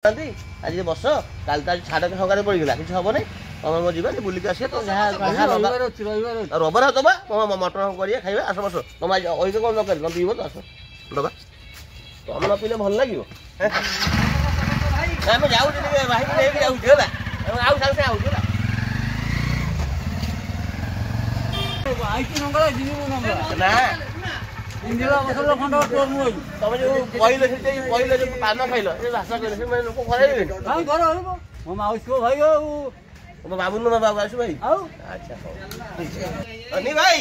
आज बस काल छाड़ सकाल पड़गला कि हम ना तुम मो जा बुलिक आस रबार तो मटन करिए खाइबा आस बस तुम आज अइक कौन दरकार तुम पीब तो आस दबा तुम न पीले भल लगे आम जाऊँ तुम जो कहल जो पान खाइल भाषा कहल लोक खराब भाई बाबू नुमा बाबू आसु भाई अच्छा नहीं भाई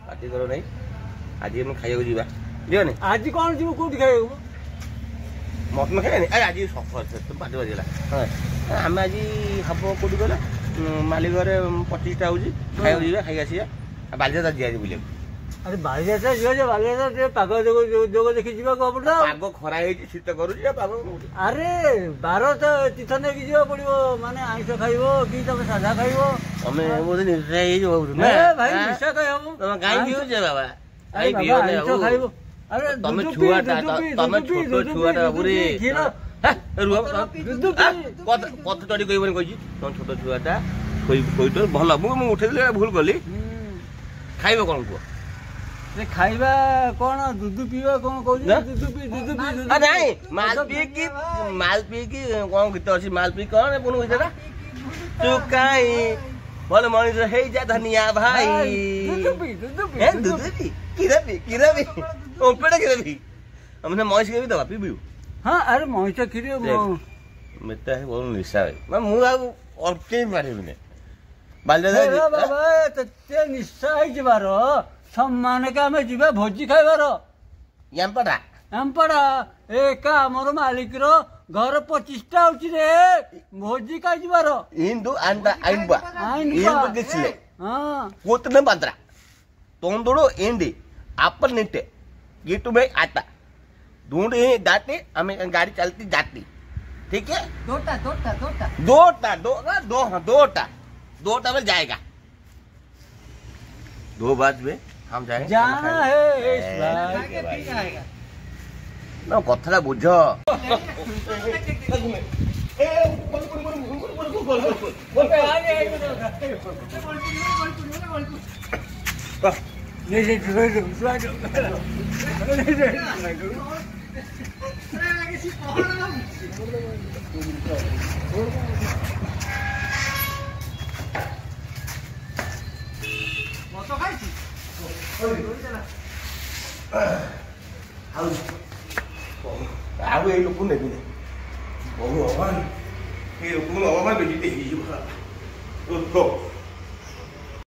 पार्टी करो नहीं आज हम खाइबा जीवा जीवन आज कौन जीव कोठी खाइबा मटन खाइबानी आज पार्टी बजला आम आज हम कौटी गला मालिक घरे 25टा हूँ खाइबा जीवा खाई आसिया बालिजात्रा जी आज बुले अरे बालिजात्रा जीवा बालिजात्रा पाग जोग देखी जीवा पाग खरा शीत करुच्ची अरे 12 तीर्थ नहीं जीवा पड़ो माने आइस खाइबो कि तुम साधा खाइबो तमे बोधे निशा भाई निशा खाइबो तुम गाय पियो बाबा गाय पियो नहीं खाइबो अरे तमे छुआटा तमे छोटो छुआटा बुरे कथ चढ़ी कहबनी कही तुम छोट छुआटा खोई तो भल मुझे उठे भूल कली खाइबो कौन कह खाइबा कौन दूध पीवा कौन दूध नहीं माल पी की कौन गीत अच्छी माल पी कौन पुन गीत चुकाई बोले मनीष हे जा धनिया भाई दूध पी कीरा पी ओपेटा कीरा पी हमने महीष के भी दवा पी हाँ अरे महीष क्षीर मेटा है बोल निशा मैं मुझे और केम पारिबिने बालिजात्रा बाबा ते निशा है जबार सम्मान के आम जीवा भोजी खाइबार एमपड़ा एका आमर मालिक रो घर 25टा होची रे भोजी खाइ जबार इंदु अंडा आइनबा इंदु दिसले हां कोतने बांद्रा तोंदुडो इंडी आपन निटे गिटू में आता ढूंढे दाते हमें गाड़ी चलती जाती ठीक है दोटा में जाएगा 2 बाद में हम जाएंगे जाना है ना कथा बुझ ଆଉ ଏଇ ଲୋକ ନେବିନି ଭଗବାନ ଏଇ ଲୋକ ବେଜିତେ ହେଇଯିବ